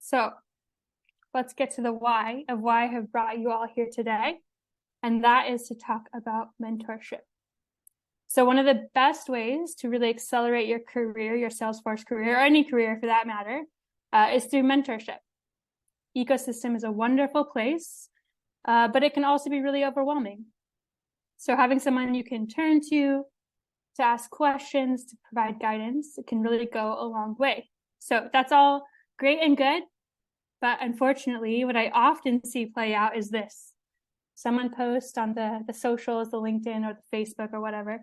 So let's get to the why of why I have brought you all here today. And that is to talk about mentorship. So one of the best ways to really accelerate your career, your Salesforce career, or any career for that matter, is through mentorship. Ecosystem is a wonderful place, but it can also be really overwhelming. So having someone you can turn to ask questions, to provide guidance, it can really go a long way. So that's all great and good. But unfortunately, what I often see play out is this. Someone posts on the socials, the LinkedIn or the Facebook or whatever,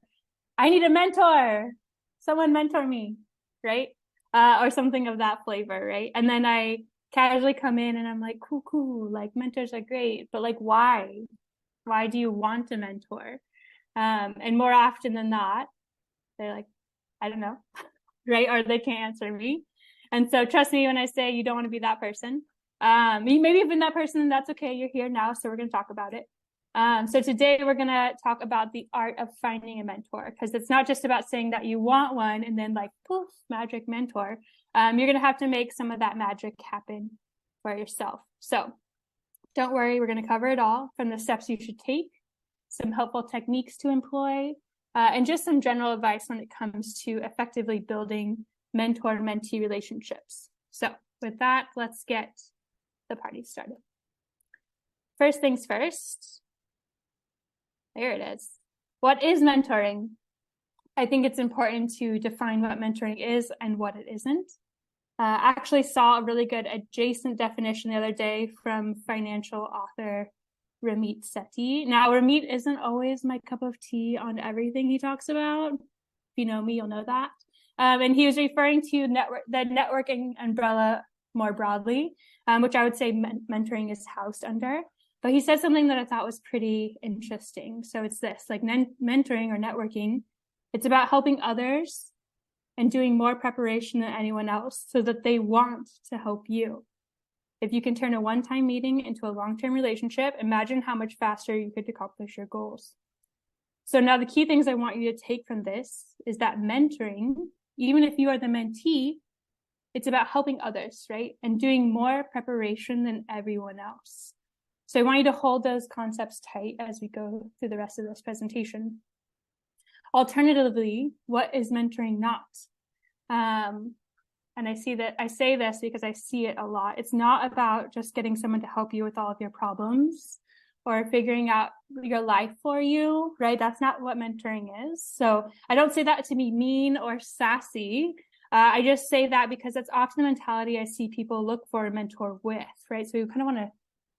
I need a mentor. Someone mentor me, right? Or something of that flavor, right? And then I casually come in and I'm like, cool. Like mentors are great, but like, why? Why do you want a mentor? And more often than not, they're like, I don't know, right? Or they can't answer me. And so trust me when I say you don't want to be that person. Maybe you've been that person, that's okay. You're here now, so we're going to talk about it. So today we're going to talk about the art of finding a mentor, because it's not just about saying that you want one and then like, poof, magic mentor. You're going to have to make some of that magic happen for yourself. So don't worry, we're going to cover it all, from the steps you should take, some helpful techniques to employ, and just some general advice when it comes to effectively building mentor-mentee relationships. So with that, let's get the party started. First things first. There it is. What is mentoring? I think it's important to define what mentoring is and what it isn't. I actually saw a really good adjacent definition the other day from financial author Ramit Sethi. Now, Ramit isn't always my cup of tea on everything he talks about. If you know me, you'll know that. And he was referring to the networking umbrella more broadly, which I would say mentoring is housed under. But he said something that I thought was pretty interesting. So it's this, like mentoring or networking, it's about helping others and doing more preparation than anyone else so that they want to help you. If you can turn a one-time meeting into a long-term relationship, imagine how much faster you could accomplish your goals. So now the key things I want you to take from this is that mentoring, even if you are the mentee, it's about helping others, right? And doing more preparation than everyone else. So I want you to hold those concepts tight as we go through the rest of this presentation. Alternatively, what is mentoring not? And I say this because I see it a lot. It's not about just getting someone to help you with all of your problems or figuring out your life for you, right? That's not what mentoring is. So I don't say that to be mean or sassy. I just say that because that's often the mentality I see people look for a mentor with, right? So you kind of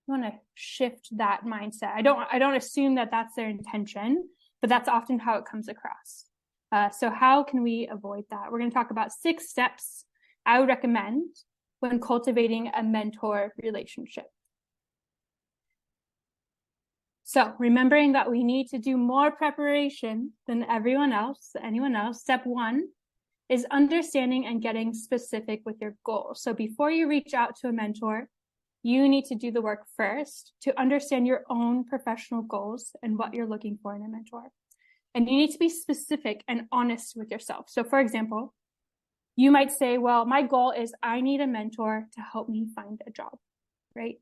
want to shift that mindset. I don't assume that that's their intention, but that's often how it comes across. So how can we avoid that? We're going to talk about 6 steps I would recommend when cultivating a mentor relationship. So remembering that we need to do more preparation than anyone else. Step 1 is understanding and getting specific with your goals. So before you reach out to a mentor, you need to do the work first to understand your own professional goals and what you're looking for in a mentor. And you need to be specific and honest with yourself. So for example, you might say, well, my goal is I need a mentor to help me find a job, right?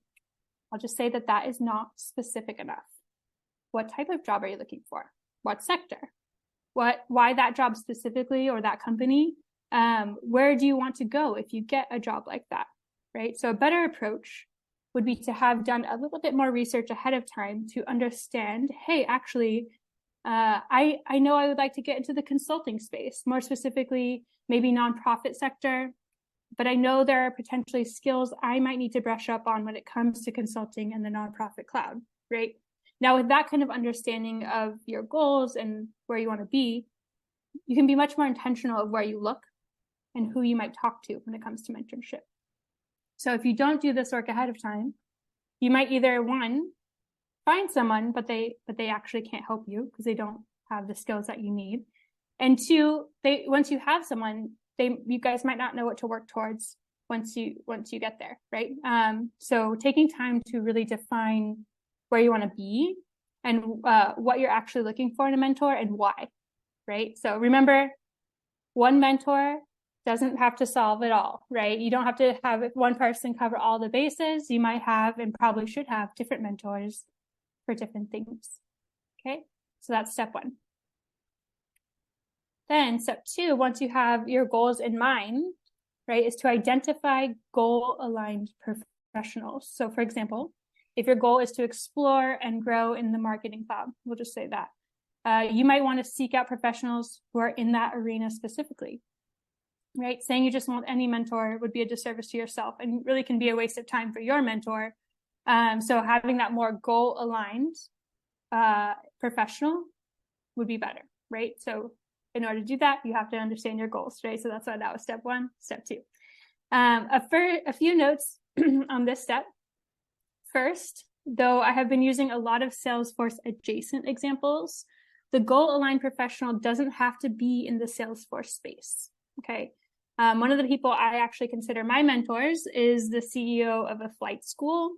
I'll just say that is not specific enough. What type of job are you looking for? What sector? Why that job specifically or that company? Where do you want to go if you get a job like that, right? So a better approach would be to have done a little bit more research ahead of time to understand, hey, actually, I know I would like to get into the consulting space, more specifically, maybe nonprofit sector, but I know there are potentially skills I might need to brush up on when it comes to consulting and the nonprofit cloud, right? Now, with that kind of understanding of your goals and where you want to be, you can be much more intentional of where you look and who you might talk to when it comes to mentorship. So if you don't do this work ahead of time, you might either, 1, find someone, but they actually can't help you because they don't have the skills that you need. And 2, once you have someone, you guys might not know what to work towards once you get there, right? So taking time to really define where you want to be and what you're actually looking for in a mentor and why, right? So remember, one mentor doesn't have to solve it all, right? You don't have to have one person cover all the bases. You might have, and probably should have, different mentors for different things. Okay, so that's step one. Then step two, once you have your goals in mind, right, is to identify goal-aligned professionals. So for example, if your goal is to explore and grow in the marketing cloud, we'll just say that, you might want to seek out professionals who are in that arena specifically, right? Saying you just want any mentor would be a disservice to yourself and really can be a waste of time for your mentor. So having that more goal-aligned professional would be better, right? So in order to do that, you have to understand your goals, right? So that's why that was step one. Step two. A few notes on this step. First, though I have been using a lot of Salesforce adjacent examples, the goal-aligned professional doesn't have to be in the Salesforce space, okay? One of the people I actually consider my mentors is the CEO of a flight school.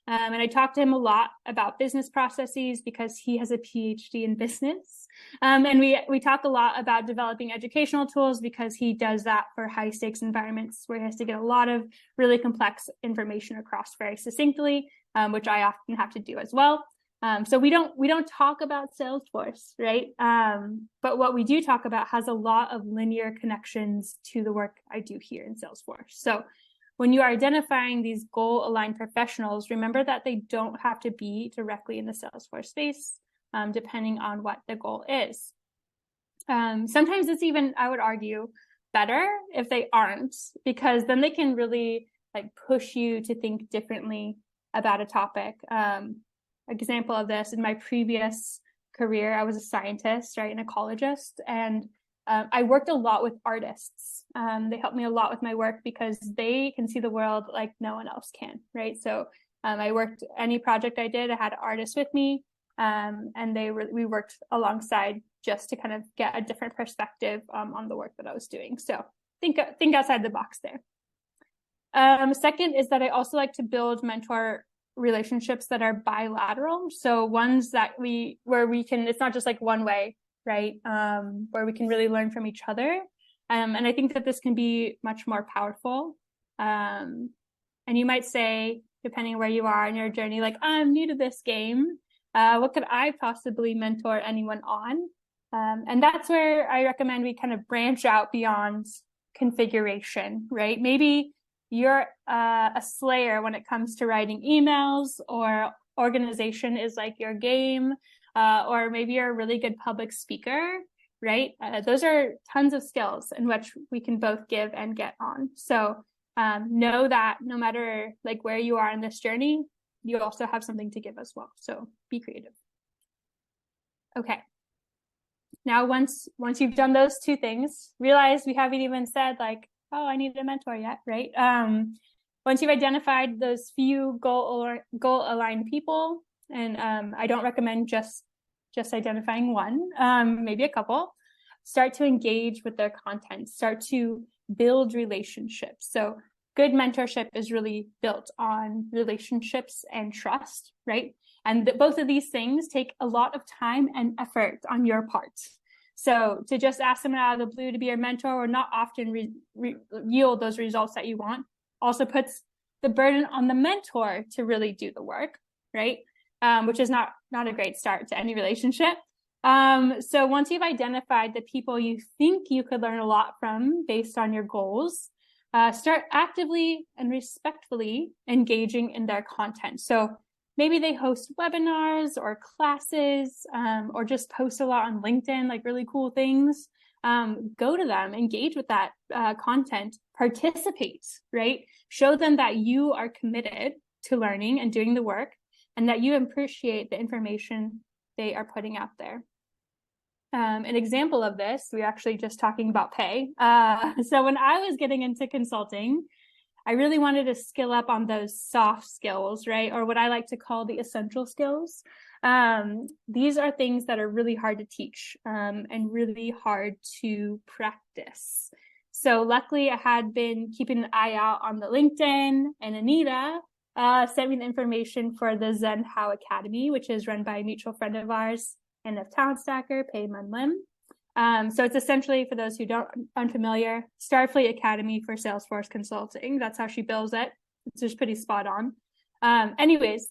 And I talked to him a lot about business processes because he has a PhD in business. And we talk a lot about developing educational tools because he does that for high stakes environments where he has to get a lot of really complex information across very succinctly, which I often have to do as well. So we don't talk about Salesforce, right? But what we do talk about has a lot of linear connections to the work I do here in Salesforce. So when you are identifying these goal-aligned professionals, remember that they don't have to be directly in the Salesforce space, depending on what the goal is. Sometimes it's even, I would argue, better if they aren't, because then they can really like push you to think differently about a topic. Example of this, in my previous career, I was a scientist, right, an ecologist, and I worked a lot with artists. They helped me a lot with my work because they can see the world like no one else can, right? So any project I did, I had artists with me, and we worked alongside just to kind of get a different perspective on the work that I was doing. So think outside the box there. Second is that I also like to build mentor relationships that are bilateral. So ones that where we can, it's not just like one way, right? Where we can really learn from each other. And I think that this can be much more powerful. And you might say, depending on where you are in your journey, like, I'm new to this game. What could I possibly mentor anyone on? And that's where I recommend we kind of branch out beyond configuration, right? Maybe you're a slayer when it comes to writing emails, or organization is like your game, or maybe you're a really good public speaker, right? Those are tons of skills in which we can both give and get on. So know that no matter like where you are in this journey, you also have something to give as well. So be creative. Okay. Now, once you've done those two things, realize we haven't even said like, oh, I need a mentor yet, right? Once you've identified those few goal-aligned people, and I don't recommend just identifying one, maybe a couple, start to engage with their content, start to build relationships. So good mentorship is really built on relationships and trust, right? And both of these things take a lot of time and effort on your part. So to just ask someone out of the blue to be your mentor or not often yield those results that you want also puts the burden on the mentor to really do the work, right? Which is not a great start to any relationship. So once you've identified the people you think you could learn a lot from based on your goals, start actively and respectfully engaging in their content. So maybe they host webinars or classes, or just post a lot on LinkedIn, like really cool things. Go to them, engage with that content, participate, right? Show them that you are committed to learning and doing the work, and that you appreciate the information they are putting out there. An example of this, we're actually just talking about pay. So when I was getting into consulting, I really wanted to skill up on those soft skills, right? Or what I like to call the essential skills. These are things that are really hard to teach, and really hard to practice. So luckily I had been keeping an eye out on the LinkedIn, and Anita sent me the information for the Zen How Academy, which is run by a mutual friend of ours and of Talent Stacker, Pei Man Lim. So it's essentially, for those who unfamiliar, Starfleet Academy for Salesforce Consulting. That's how she bills it. It's just pretty spot on. Anyways,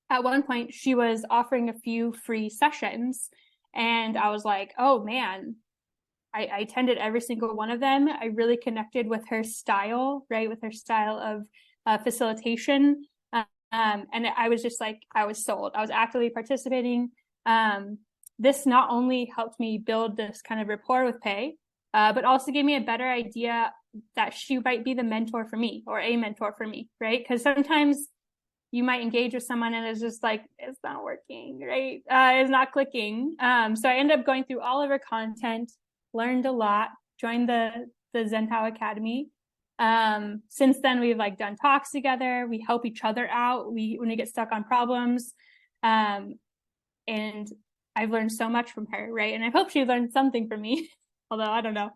at one point she was offering a few free sessions, and I was like, oh man, I attended every single one of them. I really connected with her style, right? With her style of facilitation. And I was just like, I was sold. I was actively participating. This not only helped me build this kind of rapport with Pei, but also gave me a better idea that she might be the mentor for me, or a mentor for me, right? Because sometimes you might engage with someone and it's just like, it's not working, right? It's not clicking. So I ended up going through all of her content, learned a lot, joined the Zentao Academy. Since then, we've like done talks together. We help each other out. When we get stuck on problems. And I've learned so much from her, right? And I hope she learned something from me, although I don't know.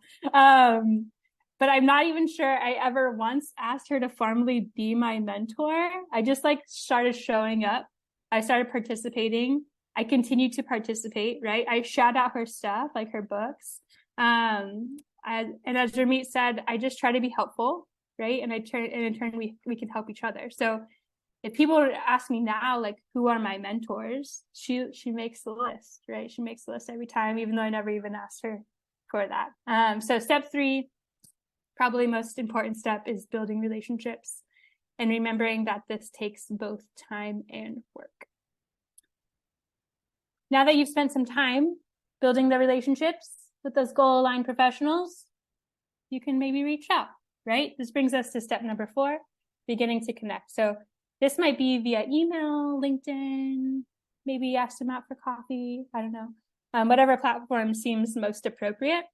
But I'm not even sure I ever once asked her to formally be my mentor. I just like started showing up. I started participating. I continued to participate, right? I shout out her stuff, like her books. And as Ramit said, I just try to be helpful, right? And in turn, we can help each other. So if people ask me now, like, who are my mentors? She makes the list, right? She makes the list every time, even though I never even asked her for that. So step 3, probably most important step, is building relationships and remembering that this takes both time and work. Now that you've spent some time building the relationships with those goal-aligned professionals, you can maybe reach out, right? This brings us to step number 4, beginning to connect. So this might be via email, LinkedIn, maybe ask them out for coffee. I don't know. Whatever platform seems most appropriate.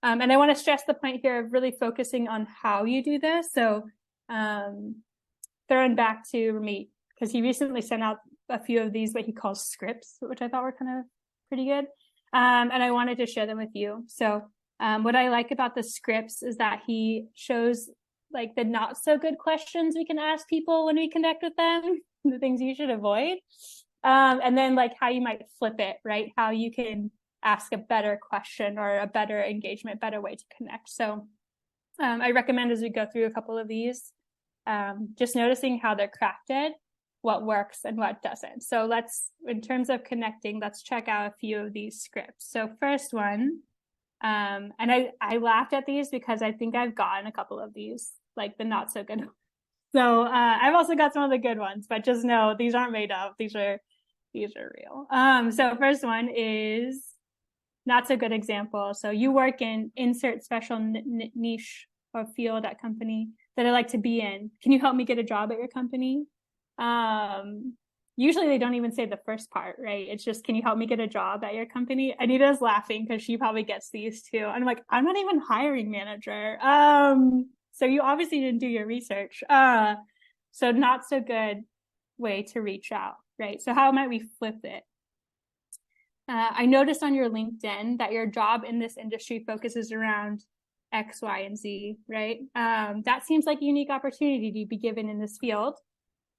And I want to stress the point here of really focusing on how you do this. So throwing back to Ramit, because he recently sent out a few of these, what he calls scripts, which I thought were kind of pretty good. And I wanted to share them with you. So what I like about the scripts is that he shows like the not so good questions we can ask people when we connect with them, the things you should avoid. And then like how you might flip it, right? How you can ask a better question or a better engagement, better way to connect. So I recommend, as we go through a couple of these, just noticing how they're crafted, what works and what doesn't. So in terms of connecting, let's check out a few of these scripts. So first one, and I laughed at these because I think I've gotten a couple of these, like the not so good ones. So I've also got some of the good ones, but just know these aren't made up. These are real. So first one is not so good example. So you work in insert special niche or field at company that I like to be in. Can you help me get a job at your company? Usually they don't even say the first part, right? It's just, can you help me get a job at your company? Anita's laughing because she probably gets these too. And I'm like, I'm not even hiring manager. So you obviously didn't do your research. So not so good way to reach out, right? So how might we flip it? I noticed on your LinkedIn that your job in this industry focuses around X, Y, and Z, right? That seems like a unique opportunity to be given in this field.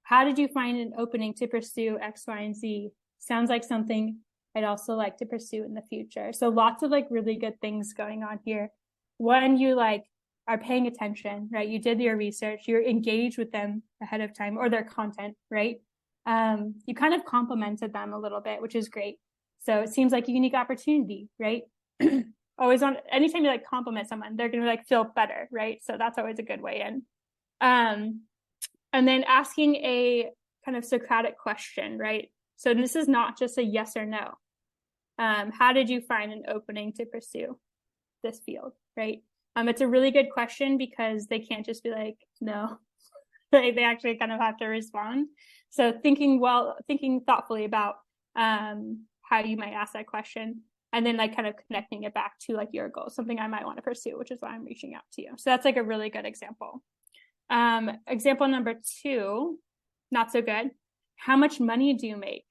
How did you find an opening to pursue X, Y, and Z? Sounds like something I'd also like to pursue in the future. So lots of like really good things going on here. When you like are paying attention, right? You did your research, you're engaged with them ahead of time, or their content, right? You kind of complimented them a little bit, which is great. So it seems like a unique opportunity, right? Anytime you like compliment someone, they're going to like feel better, right? So that's always a good way in. And then asking a kind of Socratic question, right? So this is not just a yes or no. How did you find an opening to pursue this field, right? It's a really good question because they can't just be like, no, they actually kind of have to respond. So thinking thoughtfully about how you might ask that question, and then like kind of connecting it back to like your goal, something I might want to pursue, which is why I'm reaching out to you. So that's like a really good example. Example number 2, not so good. How much money do you make?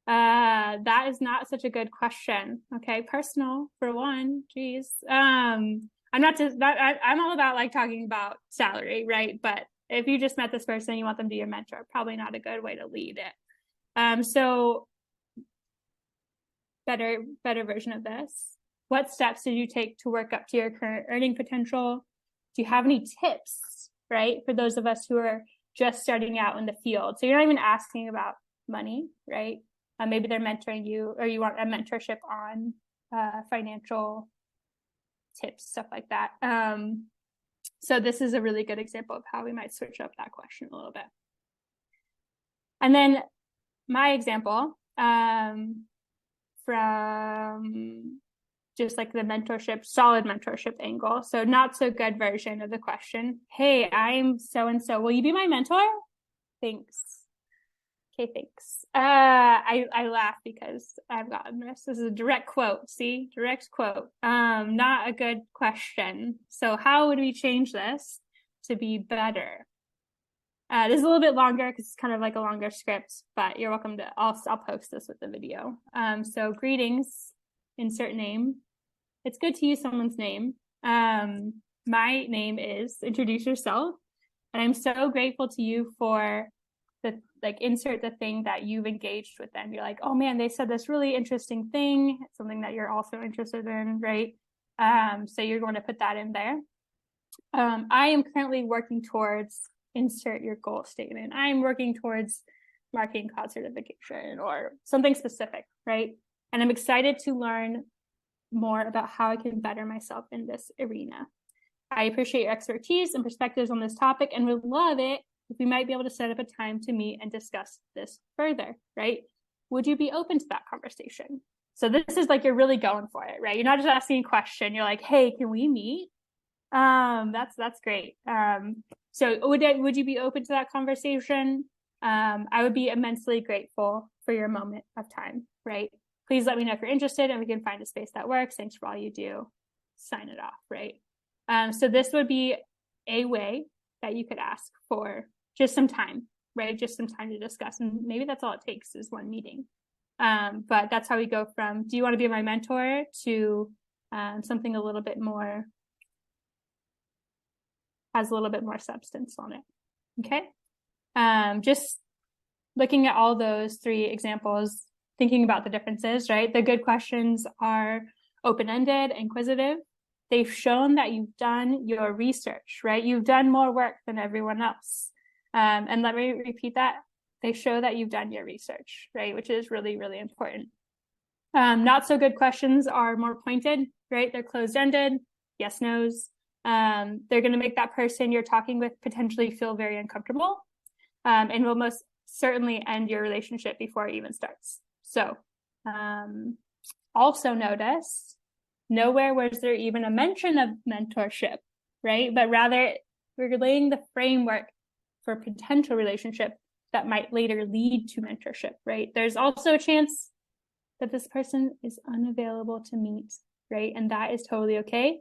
That is not such a good question. Okay. Personal for one, geez. I'm all about like talking about salary, right? But if you just met this person, you want them to be your mentor, probably not a good way to lead it. So better version of this. What steps did you take to work up to your current earning potential? Do you have any tips, right? For those of us who are just starting out in the field. So you're not even asking about money, right? Maybe they're mentoring you, or you want a mentorship on financial tips, stuff like that. So this is a really good example of how we might switch up that question a little bit. And then my example from just like the mentorship, solid mentorship angle. So not so good version of the question. Hey, I'm so-and-so. Will you be my mentor? Thanks. Okay, thanks. I laugh because I've gotten this. This is a direct quote. See, direct quote. Not a good question. So how would we change this to be better? This is a little bit longer because it's kind of like a longer script, but you're welcome to, I'll post this with the video. So greetings, insert name. It's good to use someone's name. My name is, introduce yourself. And I'm so grateful to you for the, like, insert the thing that you've engaged with them. You're like, oh man, they said this really interesting thing, something that you're also interested in, right? So you're going to put that in there. I am currently working towards, insert your goal statement. I'm working towards marketing cloud certification or something specific, right? And I'm excited to learn more about how I can better myself in this arena. I appreciate your expertise and perspectives on this topic and would love it if we might be able to set up a time to meet and discuss this further, right? Would you be open to that conversation? So this is like, you're really going for it, right? You're not just asking a question. You're like, hey, can we meet? That's great. So would you be open to that conversation? I would be immensely grateful for your moment of time, right? Please let me know if you're interested and we can find a space that works. Thanks for all you do. Sign it off, right? So this would be a way that you could ask for just some time, right? Just some time to discuss. And maybe that's all it takes is one meeting. But that's how we go from, do you want to be my mentor, to something a little bit more, has a little bit more substance on it. Okay. Just looking at all those three examples, thinking about the differences, right? The good questions are open-ended, inquisitive. They've shown that you've done your research, right? You've done more work than everyone else. And let me repeat that. They show that you've done your research, right? Which is really, really important. Not so good questions are more pointed, right? They're closed-ended, yes, no's. They're going to make that person you're talking with potentially feel very uncomfortable, and will most certainly end your relationship before it even starts. So also notice, nowhere was there even a mention of mentorship, right? But rather, we're laying the framework for a potential relationship that might later lead to mentorship, right? There's also a chance that this person is unavailable to meet, right? And that is totally okay.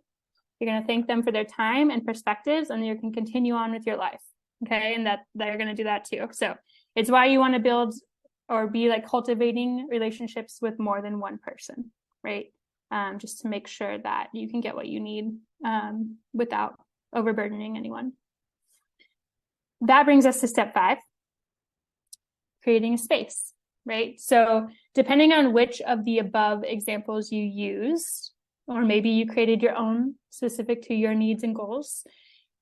You're going to thank them for their time and perspectives, and you can continue on with your life, okay? And that they're going to do that too. So it's why you want to build or be like cultivating relationships with more than one person, right? Just to make sure that you can get what you need without overburdening anyone. That brings us to step 5, creating a space, right? So depending on which of the above examples you used, or maybe you created your own specific to your needs and goals,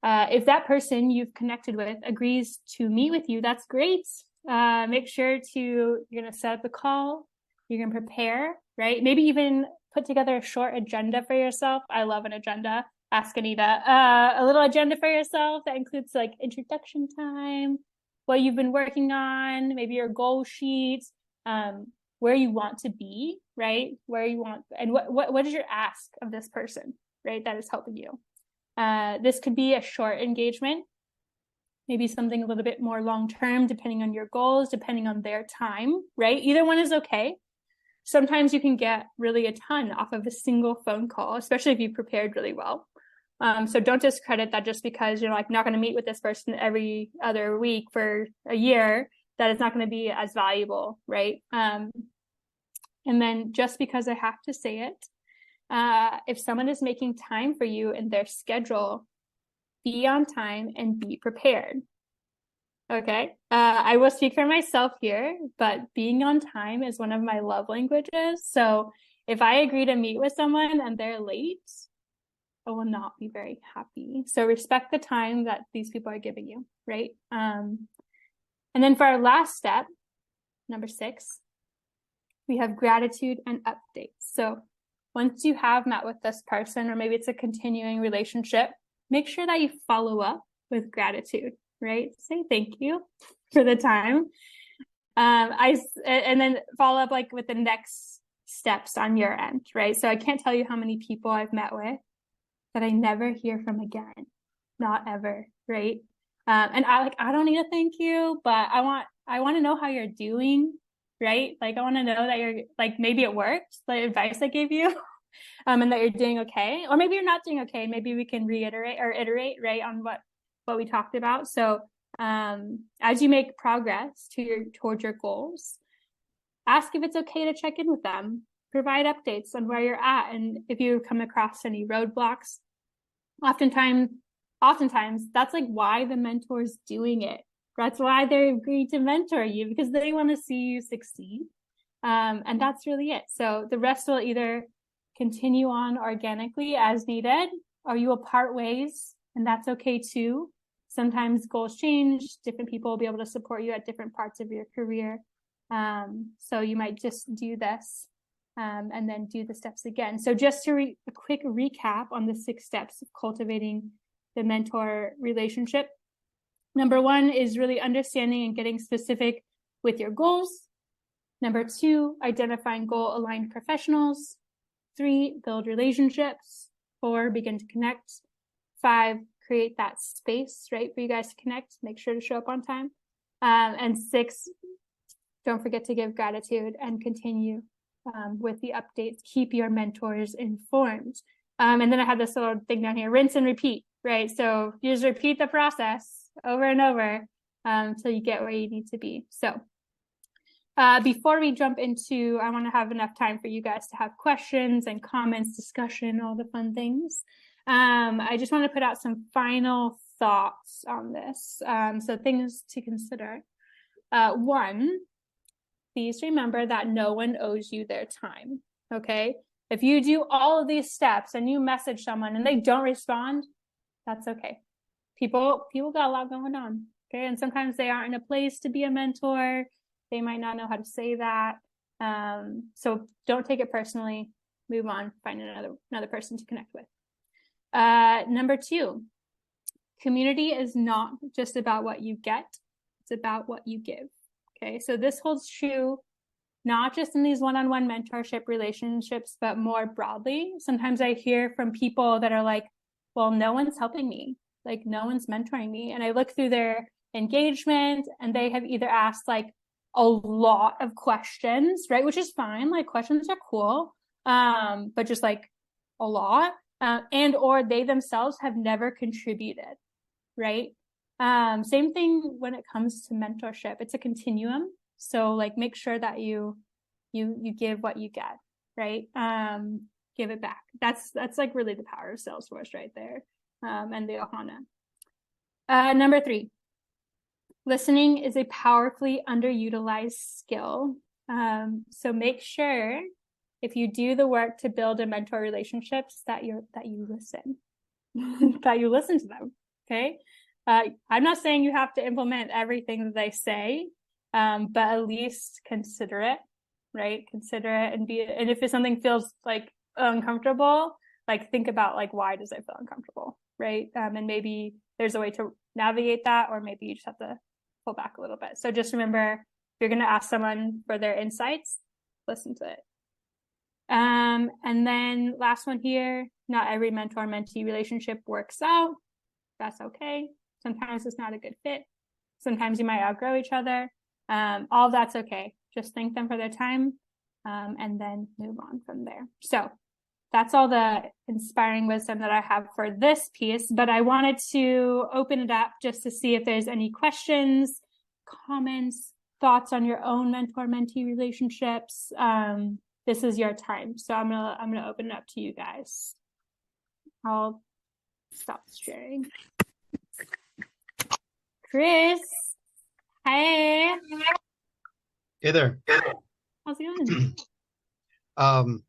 if that person you've connected with agrees to meet with you, that's great. Make sure you're going to set up a call, you're going to prepare, right? Maybe even put together a short agenda for yourself. I love an agenda. Ask Anita. A little agenda for yourself that includes like introduction time, what you've been working on, maybe your goal sheet, where you want to be, right? Where you want, and what is your ask of this person, right? That is helping you. This could be a short engagement, maybe something a little bit more long-term, depending on your goals, depending on their time, right? Either one is okay. Sometimes you can get really a ton off of a single phone call, especially if you prepared really well. So don't discredit that just because you're like not going to meet with this person every other week for a year, that it's not going to be as valuable, right? And then just because I have to say it, if someone is making time for you in their schedule, be on time and be prepared. Okay. I will speak for myself here, but being on time is one of my love languages. So if I agree to meet with someone and they're late, I will not be very happy. So respect the time that these people are giving you, right? And then for our last step, number 6, we have gratitude and updates. So once you have met with this person, or maybe it's a continuing relationship, make sure that you follow up with gratitude, right? Say thank you for the time. And then follow up like with the next steps on your end, right? So I can't tell you how many people I've met with that I never hear from again. Not ever, right? And I don't need a thank you, but I want to know how you're doing, right? Like I want to know that you're like, maybe it worked, the advice I gave you, and that you're doing okay, or maybe you're not doing okay. Maybe we can reiterate or iterate, right, on what we talked about. So as you make progress towards your goals, ask if it's okay to check in with them, provide updates on where you're at, and if you come across any roadblocks. Oftentimes that's like why the mentor's doing it. That's why they agreed to mentor you, because they want to see you succeed. And that's really it. So the rest will either continue on organically as needed, or you will part ways, and that's okay too. Sometimes goals change. Different people will be able to support you at different parts of your career. So you might just do this and then do the steps again. So just to a quick recap on the 6 steps of cultivating the mentor relationship. Number 1 is really understanding and getting specific with your goals. Number 2, identifying goal-aligned professionals. 3, build relationships. 4, begin to connect. 5, create that space, right, for you guys to connect. Make sure to show up on time. And 6, don't forget to give gratitude and continue with the updates. Keep your mentors informed. And then I have this little thing down here, rinse and repeat, right? So you just repeat the process over and over until you get where you need to be. So before we jump into, I want to have enough time for you guys to have questions and comments, discussion, all the fun things. I just want to put out some final thoughts on this. So things to consider. 1, please remember that no one owes you their time, okay? If you do all of these steps and you message someone and they don't respond, that's okay. People got a lot going on, okay? And sometimes they aren't in a place to be a mentor. They might not know how to say that. So don't take it personally. Move on, find another person to connect with. Number 2, community is not just about what you get, it's about what you give. Okay, so this holds true not just in these one-on-one mentorship relationships, but more broadly. Sometimes I hear from people that are like, well, no one's helping me, like no one's mentoring me. And I look through their engagement and they have either asked like a lot of questions, right? Which is fine, like questions are cool, but just like a lot, and or they themselves have never contributed, right? Same thing when it comes to mentorship. It's a continuum. So like make sure that you give what you get, right? Give it back. That's like really the power of Salesforce right there. And the Ohana. Number 3, listening is a powerfully underutilized skill. So make sure if you do the work to build a mentor relationships that you listen, that you listen to them. Okay. I'm not saying you have to implement everything that they say, but at least consider it, right? Consider it and if something feels like uncomfortable, like think about like, why does it feel uncomfortable, right? And maybe there's a way to navigate that, or maybe you just have to pull back a little bit. So just remember, if you're going to ask someone for their insights, listen to it. And then last one here, not every mentor-mentee relationship works out. That's okay. Sometimes it's not a good fit. Sometimes you might outgrow each other. All that's okay. Just thank them for their time, and then move on from there. So that's all the inspiring wisdom that I have for this piece, but I wanted to open it up just to see if there's any questions, comments, thoughts on your own mentor-mentee relationships. This is your time. So I'm gonna open it up to you guys. I'll stop sharing. Chris, hey. Hey there. How's it going?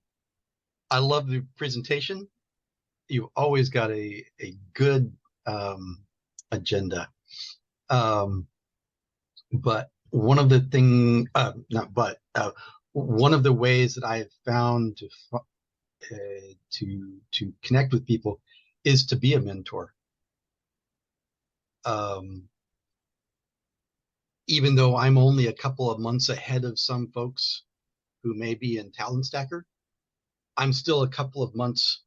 I love the presentation. You've always got a good agenda. But one of the thing, not but, one of the ways that I've found to connect with people is to be a mentor. Even though I'm only a couple of months ahead of some folks who may be in Talent Stacker, I'm still a couple of months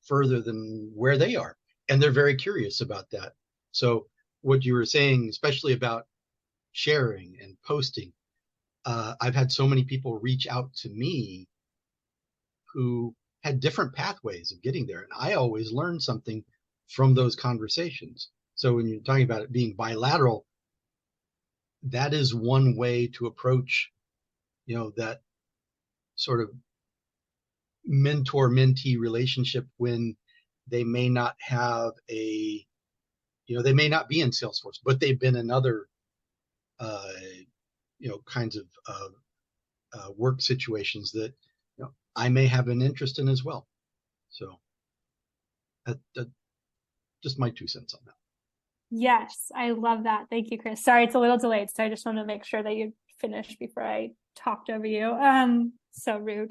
further than where they are. And they're very curious about that. So what you were saying, especially about sharing and posting, I've had so many people reach out to me who had different pathways of getting there. And I always learn something from those conversations. So when you're talking about it being bilateral, that is one way to approach, that sort of mentor-mentee relationship when they may not have they may not be in Salesforce, but they've been in other, kinds of work situations that, I may have an interest in as well. So that just my 2 cents on that. Yes, I love that. Thank you, Chris. Sorry, it's a little delayed, so I just wanted to make sure that you finished before I talked over you. So rude.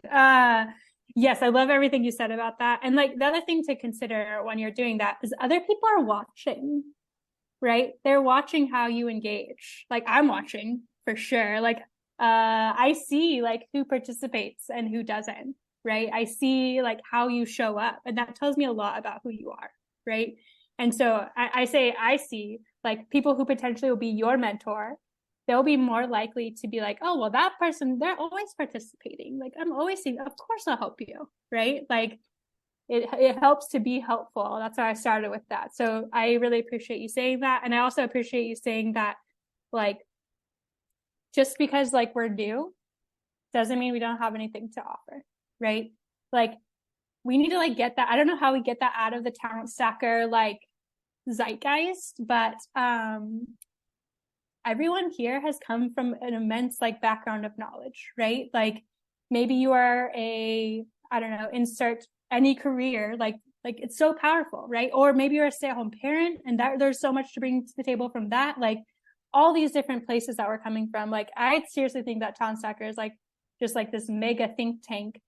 Yes, I love everything you said about that. And like the other thing to consider when you're doing that is other people are watching, right? They're watching how you engage. Like I'm watching for sure. Like I see like who participates and who doesn't, right? I see like how you show up, and that tells me a lot about who you are, right? And so I see like people who potentially will be your mentor. They'll be more likely to be like, oh, well, that person, they're always participating. Like I'm always seeing, of course I'll help you, right? Like it helps to be helpful. That's how I started with that. So I really appreciate you saying that. And I also appreciate you saying that, like, just because like we're new doesn't mean we don't have anything to offer, right? Like we need to like get that. I don't know how we get that out of the Talent Stacker like zeitgeist, but everyone here has come from an immense like background of knowledge, right? Like maybe you are I don't know, insert any career, like it's so powerful, right? Or maybe you're a stay-at-home parent and that there's so much to bring to the table from that. Like all these different places that we're coming from. Like I seriously think that Talent Stacker is like just like this mega think tank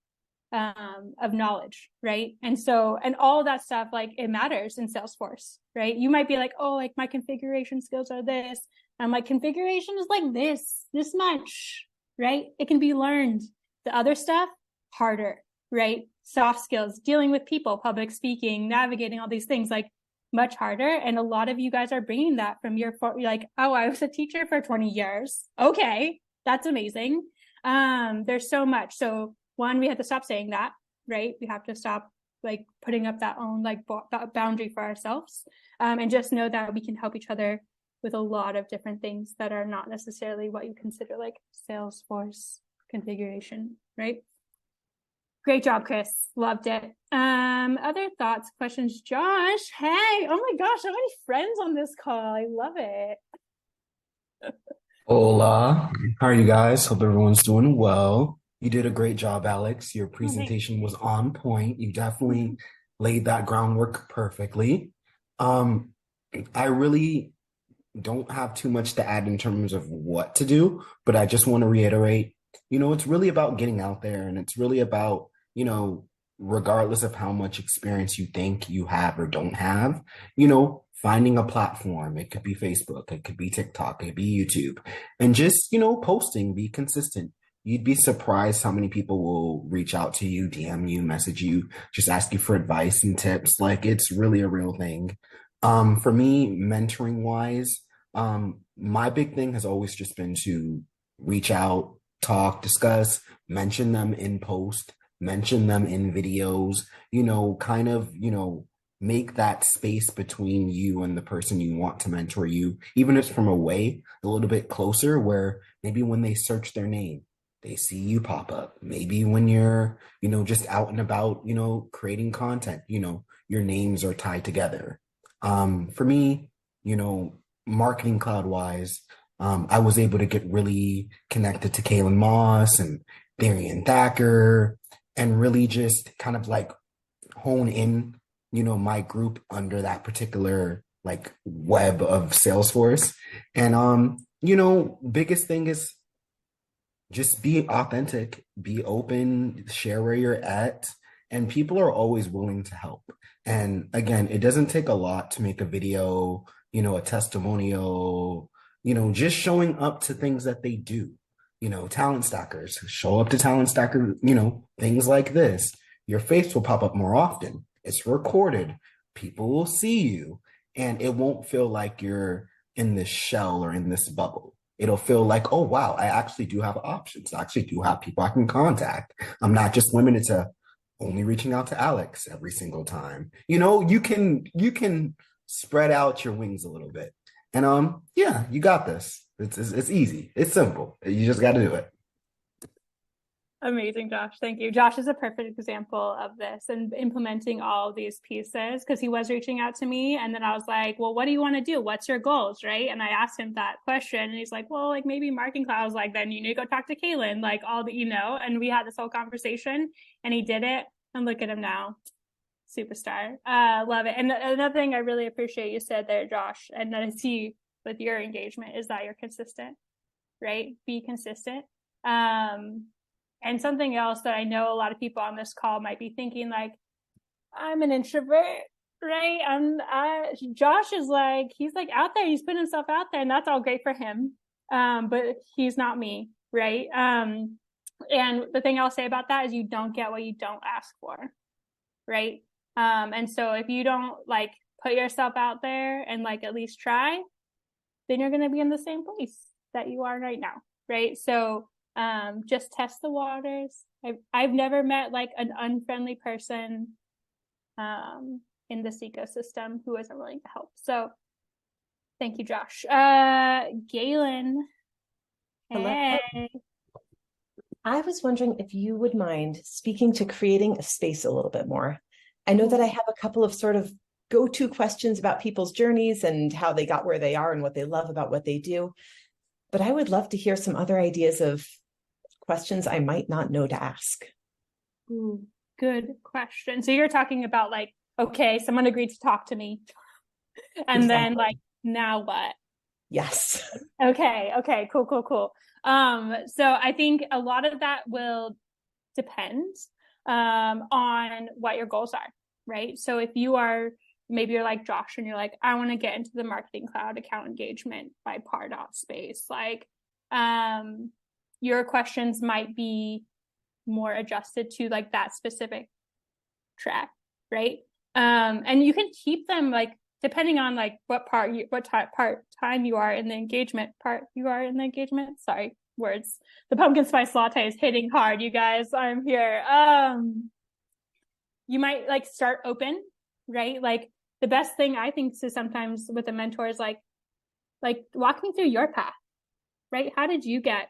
of knowledge, right? And so, and all of that stuff, like it matters in Salesforce, right? You might be like, oh, like my configuration skills are this, and my configuration is like this much, right? It can be learned. The other stuff, harder, right? Soft skills, dealing with people, public speaking, navigating all these things, like much harder. And a lot of you guys are bringing that from your, like, oh, I was a teacher for 20 years. Okay, that's amazing. There's so much. So one, we have to stop saying that, right? We have to stop like putting up that own like boundary for ourselves, and just know that we can help each other with a lot of different things that are not necessarily what you consider like Salesforce configuration, right? Great job, Chris. Loved it. Other thoughts, questions? Josh, hey, oh my gosh, so many friends on this call. I love it. Hola, how are you guys? Hope everyone's doing well. You did a great job, Alex. Your presentation was on point. You definitely laid that groundwork perfectly. I really don't have too much to add in terms of what to do, but I just want to reiterate, it's really about getting out there, and it's really about, regardless of how much experience you think you have or don't have, finding a platform. It could be Facebook, it could be TikTok, it could be YouTube, and just, posting, be consistent. You'd be surprised how many people will reach out to you, DM you, message you, just ask you for advice and tips. Like it's really a real thing. For me, mentoring wise, my big thing has always just been to reach out, talk, discuss, mention them in post, mention them in videos, kind of, make that space between you and the person you want to mentor you, even if it's from away, a little bit closer, where maybe when they search their name, they see you pop up. Maybe when you're, just out and about, creating content, your names are tied together. For me, marketing cloud wise, I was able to get really connected to Kaylin Moss and Darian Thacker and really just kind of like hone in, my group under that particular like web of Salesforce. And biggest thing is just be authentic, be open, share where you're at, and people are always willing to help. And again, it doesn't take a lot to make a video, a testimonial, just showing up to things that they do. Talent stackers, show up to talent stacker, things like this. Your face will pop up more often. It's recorded. People will see you, and it won't feel like you're in this shell or in this bubble. It'll feel like, oh, wow, I actually do have options. I actually do have people I can contact. I'm not just limited to only reaching out to Alex every single time. You can spread out your wings a little bit. And yeah, you got this. It's easy. It's simple. You just got to do it. Amazing, Josh. Thank you. Josh is a perfect example of this and implementing all of these pieces, because he was reaching out to me. And then I was like, well, what do you want to do? What's your goals? Right. And I asked him that question, and he's like, well, like maybe marketing cloud. I was like, then you need to go talk to Kaylin, like all the, and we had this whole conversation, and he did it. And look at him now. Superstar. Love it. And another thing I really appreciate you said there, Josh, and I see with your engagement, is that you're consistent, right? Be consistent. And something else that I know a lot of people on this call might be thinking, like, I'm an introvert, right? Josh is like, he's like out there, he's putting himself out there, and that's all great for him. But he's not me, right? And the thing I'll say about that is you don't get what you don't ask for, right? And so if you don't like put yourself out there and like at least try, then you're going to be in the same place that you are right now, right? So just test the waters. I've never met like an unfriendly person in this ecosystem who isn't willing to help. So thank you, Josh. Galen. Hello. Hey. I was wondering if you would mind speaking to creating a space a little bit more. I know that I have a couple of sort of go-to questions about people's journeys and how they got where they are and what they love about what they do. But I would love to hear some other ideas of questions I might not know to ask. Ooh, good question. So you're talking about like, okay, someone agreed to talk to me. And then like, now what? Yes. Okay, cool. So I think a lot of that will depend on what your goals are, right? So if you are, maybe you're like Josh and you're like, I want to get into the marketing cloud account engagement by Pardot space, like your questions might be more adjusted to like that specific track, right? And you can keep them like depending on like what time you are in the engagement sorry, words. The pumpkin spice latte is hitting hard, you guys. I'm here. You might like start open, right? Like the best thing I think to sometimes with a mentor is like walk me through your path, right? How did you get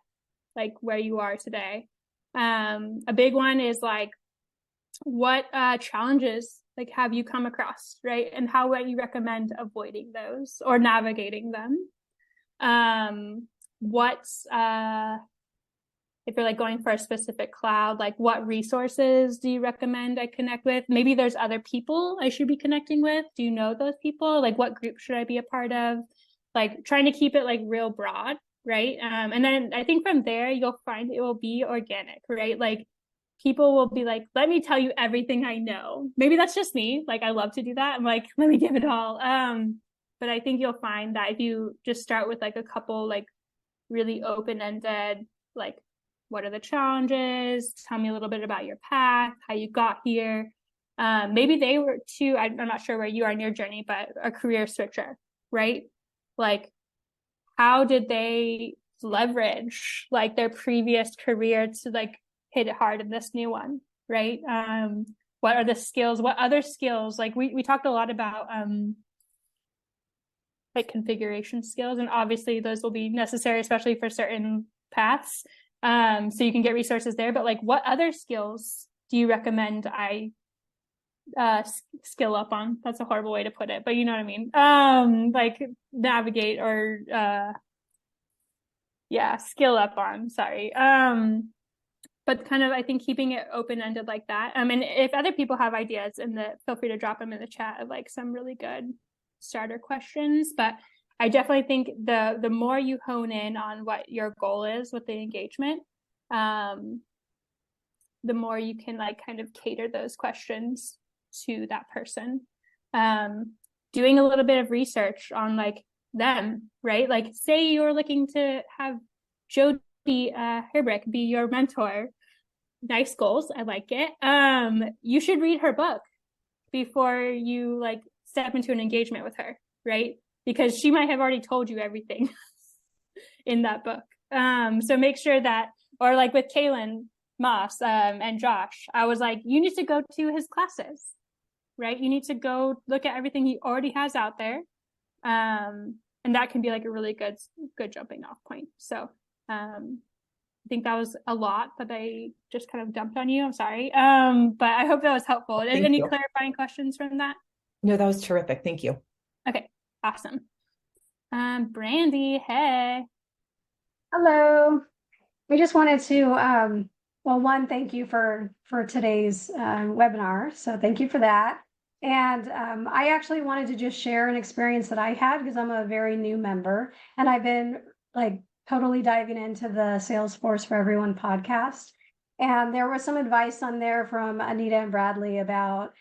like where you are today? A big one is like, what challenges like have you come across, right? And how would you recommend avoiding those or navigating them? If you're like going for a specific cloud, like what resources do you recommend I connect with? Maybe there's other people I should be connecting with. Do you know those people? Like what group should I be a part of? Like trying to keep it like real broad, right? And then I think from there, you'll find it will be organic, right? Like people will be like, let me tell you everything I know. Maybe that's just me. Like I love to do that. I'm like, let me give it all. But I think you'll find that if you just start with like a couple like really open-ended, like what are the challenges? Tell me a little bit about your path, how you got here. Maybe they were too, I'm not sure where you are in your journey, but a career switcher, right? Like how did they leverage like their previous career to like hit it hard in this new one, right? What are the skills? What other skills? Like we talked a lot about like configuration skills, and obviously those will be necessary, especially for certain paths. So you can get resources there, but like what other skills do you recommend I skill up on? That's a horrible way to put it, but you know what I mean? Like navigate or skill up on, sorry. but kind of, I think, keeping it open-ended like that. And if other people have ideas feel free to drop them in the chat of like some really good starter questions. But I definitely think the more you hone in on what your goal is with the engagement, the more you can like kind of cater those questions to that person. Doing a little bit of research on like them, right? Like say you're looking to have Jody Herbrick be your mentor. Nice goals. I like it. You should read her book before you like step into an engagement with her, right? Because she might have already told you everything in that book. So make sure that, or like with Kaylin Moss and Josh, I was like, you need to go to his classes, right? You need to go look at everything he already has out there. And that can be like a really good jumping off point. So I think that was a lot that I just kind of dumped on you. I'm sorry. But I hope that was helpful. Any clarifying questions from that? No, that was terrific. Thank you. Okay, awesome. Brandy, hey. Hello. We just wanted to, one, thank you for today's webinar. So thank you for that. And I actually wanted to just share an experience that I had because I'm a very new member and I've been like totally diving into the Salesforce for Everyone podcast. And there was some advice on there from Anita and Bradley about,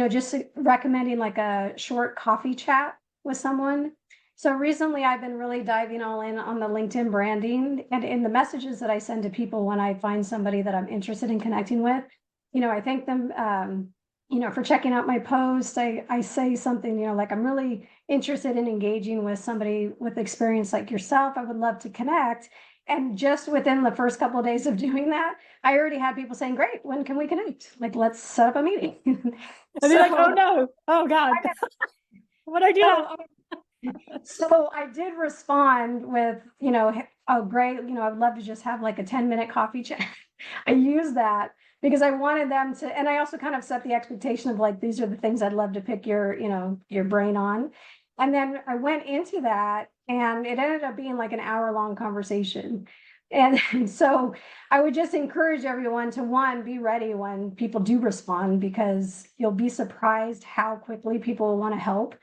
just recommending like a short coffee chat with someone. So recently I've been really diving all in on the LinkedIn branding and in the messages that I send to people when I find somebody that I'm interested in connecting with. I thank them, for checking out my posts. I say something, like I'm really interested in engaging with somebody with experience like yourself. I would love to connect. And just within the first couple of days of doing that, I already had people saying, great, when can we connect? Like, let's set up a meeting. I'd be like, oh no, oh God, what do I do now? So I did respond with, oh, great. I'd love to just have like a 10-minute coffee chat. I use that because I wanted them to, and I also kind of set the expectation of like, these are the things I'd love to pick your brain on. And then I went into that and it ended up being like an hour-long conversation. And so I would just encourage everyone to, one, be ready when people do respond, because you'll be surprised how quickly people will want to help.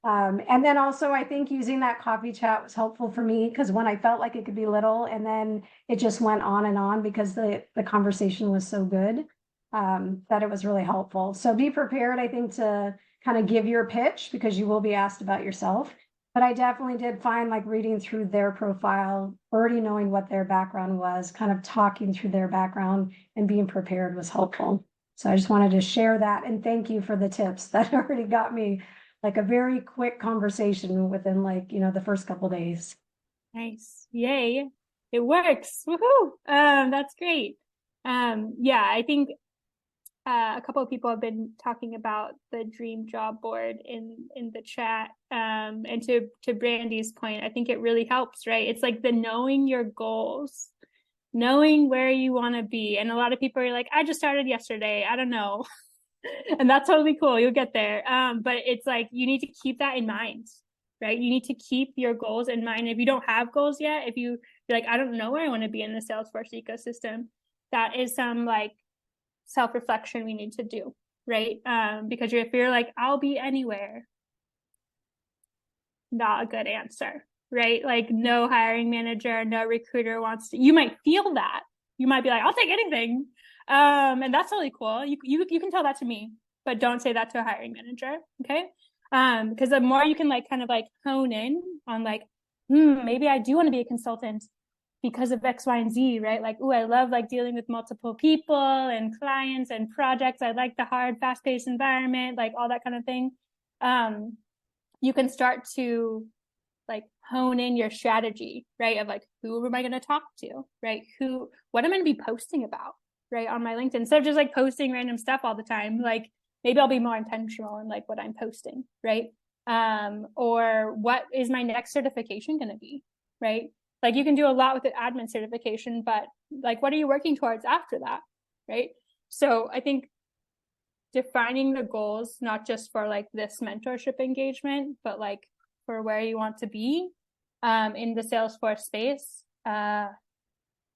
And then also I think using that coffee chat was helpful for me because when I felt like it could be little and then it just went on and on because the conversation was so good, that it was really helpful. So be prepared, I think, to kind of give your pitch because you will be asked about yourself. But I definitely did find like reading through their profile, already knowing what their background was, kind of talking through their background and being prepared was helpful. So I just wanted to share that and thank you for the tips that already got me like a very quick conversation within like, the first couple days. Nice. Yay. It works. Woohoo. That's great. Yeah, I think a couple of people have been talking about the dream job board in the chat. And to Brandy's point, I think it really helps, right? It's like the knowing your goals, knowing where you want to be. And a lot of people are like, I just started yesterday. I don't know. And that's totally cool. You'll get there. But it's like, you need to keep that in mind, right? You need to keep your goals in mind. If you don't have goals yet, if you're like, I don't know where I want to be in the Salesforce ecosystem, that is some like self-reflection we need to do, right? Because if you're like, I'll be anywhere, not a good answer, right? Like no hiring manager, no recruiter wants to, you might feel that. You might be like, I'll take anything. And that's really cool. You can tell that to me, but don't say that to a hiring manager. Okay. Because the more you can like kind of like hone in on like, maybe I do want to be a consultant because of X, Y, and Z, right? Like, I love like dealing with multiple people and clients and projects. I like the hard, fast-paced environment, like all that kind of thing. You can start to like hone in your strategy, right? Of like, who am I going to talk to, right? What am I going to be posting about, right? On my LinkedIn, instead of just like posting random stuff all the time, like maybe I'll be more intentional in like what I'm posting, right? Or what is my next certification going to be, right? Like you can do a lot with the admin certification, but like, what are you working towards after that, right? So I think defining the goals, not just for like this mentorship engagement, but like for where you want to be in the Salesforce space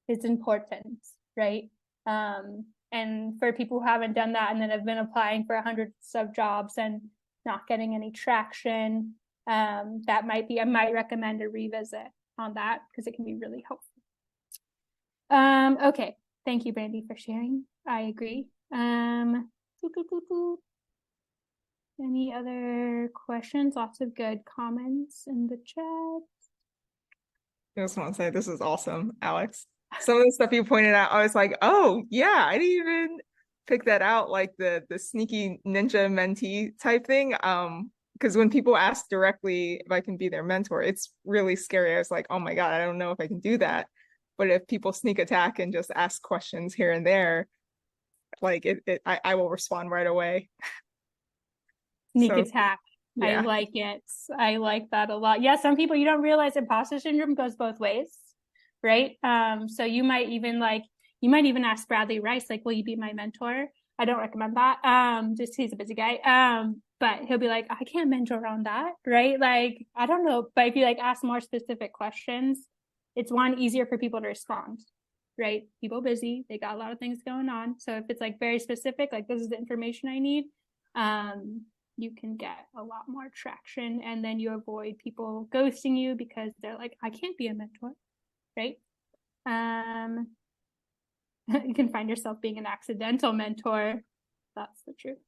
is important, right? And for people who haven't done that and then have been applying for hundreds of jobs and not getting any traction, that might be, I might recommend a revisit on that because it can be really helpful. Okay. Thank you, Brandy, for sharing. I agree. Any other questions? Lots of good comments in the chat. I just want to say this is awesome, Alex. Some of the stuff you pointed out, I was like, oh yeah, I didn't even pick that out, like the sneaky ninja mentee type thing. Because when people ask directly if I can be their mentor, it's really scary. I was like, oh my God, I don't know if I can do that. But if people sneak attack and just ask questions here and there, like I will respond right away. Sneak attack. Yeah. I like it. I like that a lot. Yeah, some people, you don't realize imposter syndrome goes both ways, right? So you might even ask Bradley Rice, like, will you be my mentor? I don't recommend that. Just he's a busy guy. But he'll be like, I can't mentor on that, right? Like, I don't know. But if you like ask more specific questions, it's easier for people to respond, right? People busy, they got a lot of things going on. So if it's like very specific, like this is the information I need, you can get a lot more traction, and then you avoid people ghosting you because they're like, I can't be a mentor, right? You can find yourself being an accidental mentor. That's the truth.